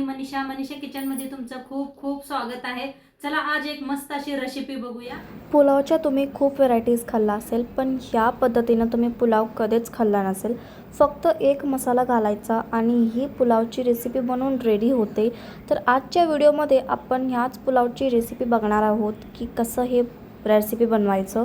मी मनीषा किचनमध्ये तुमचं खूप खूप स्वागत आहे। चला आज एक मस्त अशी रेसिपी बघूया। पुलावच्या तुम्ही खूप व्हरायटीज खाल्ला असेल, पण ह्या पद्धतीनं तुम्ही पुलाव कधीच खाल्ला नसेल। फक्त एक मसाला घालायचा आणि ही पुलावची रेसिपी बनवून रेडी होते। तर आजच्या व्हिडिओमध्ये आपण ह्याच पुलावची रेसिपी बघणार आहोत की कसं हे रेसिपी बनवायचं।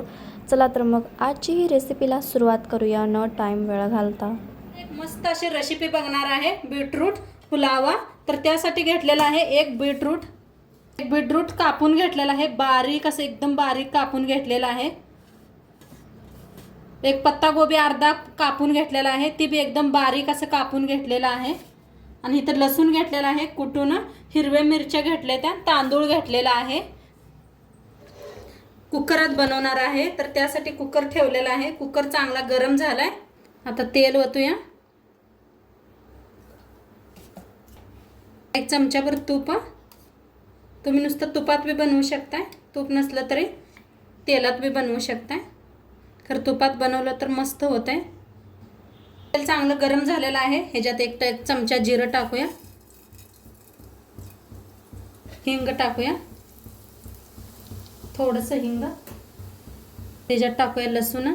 चला तर मग आजची ही रेसिपीला सुरुवात करूया न टाइम वेळ घालता। एक मस्त अशी रेसिपी बघणार आहे बीटरूट पुलावा। तर त्यासाठी घेतलेला आहे एक बीटरूट कापून घेतलेला आहे, बारीक असं एकदम बारीक कापून घेतलेला आहे। एक पत्ता गोबी अर्धा कापून घेतलेला आहे, ती बी एकदम बारीक असं कापून घेतलेला आहे। आणि इथं लसूण घेतलेला आहे कुटून, हिरव्या मिरच्या घेतल्या, त्या तांदूळ घेतलेला आहे। कुकरात बनवणार आहे तर त्यासाठी कुकर ठेवलेला आहे। कुकर चांगला गरम झालाय। आता तेल ओतूया, एक चमचाभर तूप। तुम्ही नुसतं तुपात बी बनवू शकताय, तूप नसलं तरी तेलात बी बनवू शकताय। खरं तुपात बनवलं तर मस्त होतंय। तेल चांगलं गरम झालेलं आहे। ह्याच्यात एक चमचा जिरं टाकूया, हिंग टाकूया, थोडंसं हिंग। त्याच्यात टाकूया लसूण,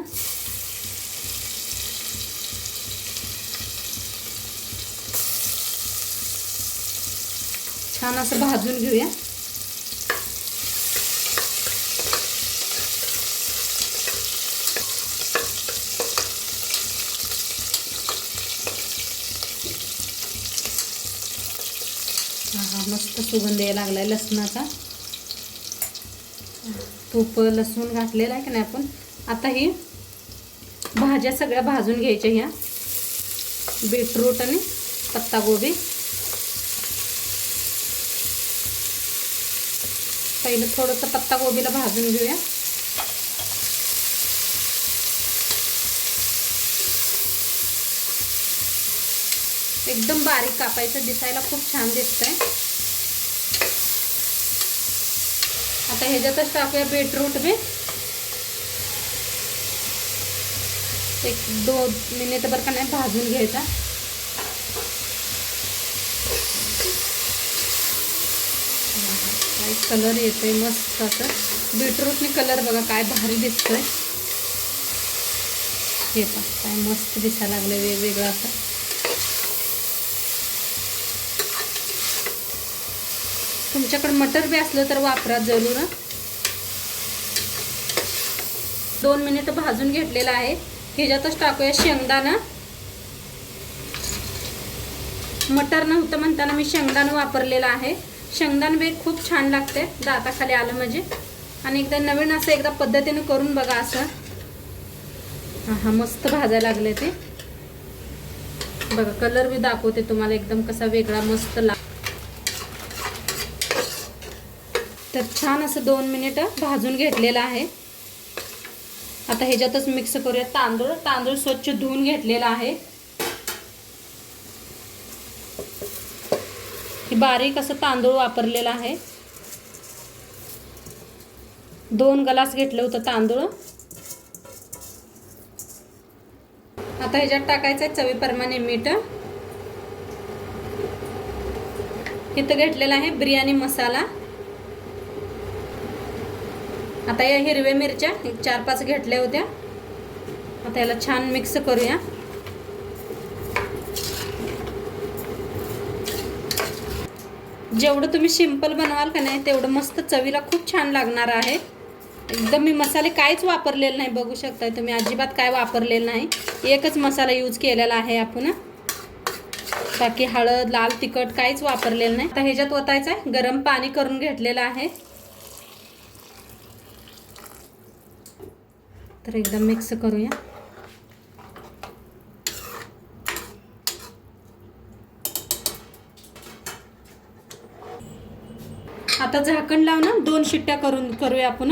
छान असं भाजून घेऊया। मस्त सुगंध यायला लागलाय लसणाचा। तूप लसूण घातलेला आहे की नाही आपण। आता ही भाज्या सगळ्या भाजून घ्यायच्या, ह्या बीटरूट आणि पत्तागोबी। पहिलं थोडंसं पत्तागोबीला भाजून घेऊया। एकदम बारीक कापायचं, दिसायला खूप छान दिसतंय। आता ह्याच्यातच टाकूया बीटरूट बी। एक 2 मिनिट भर का नाही भाजून घ्यायचा। काय कलर येतोय मस्त असं, बीटरूटने कलर बघा काय भारी दिसतोय। हे पहा काय मस्त दिसायला लागलं वेगवेगळं असं। तुमच्याकडे मटर बी असलं तर वापरा जरूर। 2 मिनिट भाजून घेतलेला आहे। ह्याच्यातच टाकूया शेंगदाणा। मटर नव्हतं म्हणताना मी शेंगदाणा वापरलेला आहे। शेंगदाणा बी खूप छान लागते, दाताखाली आलं म्हणजे। आणि एकदा नवीन असं एकदा पद्धतीने करून बघा असं। हा मस्त भाजायला लागले ते बघा, कलर बी दाखवते तुम्हाला एकदम कसा वेगळा मस्त तर छान असं 2 मिनिट भाजून घेतलेला आहे। आता ह्याच्यातच मिक्स करूया तांदूळ स्वच्छ धुवून घेतलेला आहे। ही बारीक असं तांदूळ वापरलेला आहे। 2 ग्लास घेतलं होतं तांदूळ। आता ह्याच्यात टाकायचं चवीप्रमाणे मीठ। इथं घेतलेला आहे बिर्याणी मसाला। आता या हिरव्या मिरच्या 4-5 घेतल्या होत्या। आता याला छान मिक्स करूया। जेवढं तुम्ही सिंपल बनवाल का नाही तेवढं मस्त चवीला खूप छान लागणार आहे। एकदम मी मसाले काहीच वापरलेले नाही, बघू शकताय तुम्ही, अजिबात काय वापरलेलं नाही। एकच मसाला यूज केलेला आहे आपण, बाकी हळद लाल तिखट काहीच वापरलेलं नाही। आता ह्याच्यात ओतायचं आहे, गरम पाणी करून घेतलेलं आहे। तर एकदम मिक्स करूया। आता झाकण लावून 2 शिट्ट्या करूया आपण।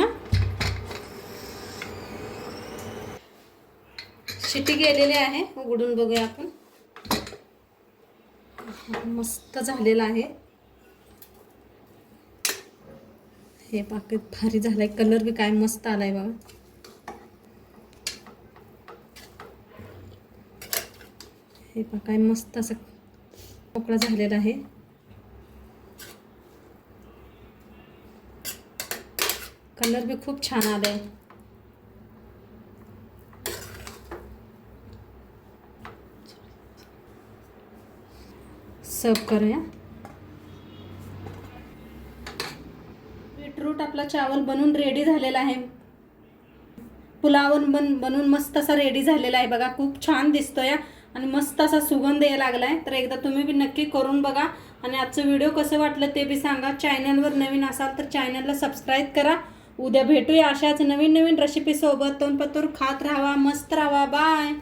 शिट्टी गेलेली आहे, उघडून बघूया आपण। मस्त झालेला आहे हे, बाकी भारी झालाय, कलर बी काय मस्त आलाय बघा। हे पहा काय मस्त असं मोकळा झालेला आहे। कलर बी खूप छान आलाय. सर्व करूया. बीटरूट आपला चावल बनून रेडी झालेला आहे. पुलाव बनून मस्त असा रेडी झालेला आहे बघा. खूप छान दिसतोय आणि मस्त असा सुगंध यायला लागलाय. तर एकदा तुम्ही बी नक्की करून बघा आणि आजचं व्हिडिओ कसं वाटलं ते बी सांगा. चॅनलवर नवीन असाल तर चॅनलला सबस्क्राईब करा. उद्या भेटूया अशाच नवीन नवीन रेसिपी सोबत. तोंडपतोर खात राहावा, मस्त राहावा. बाय.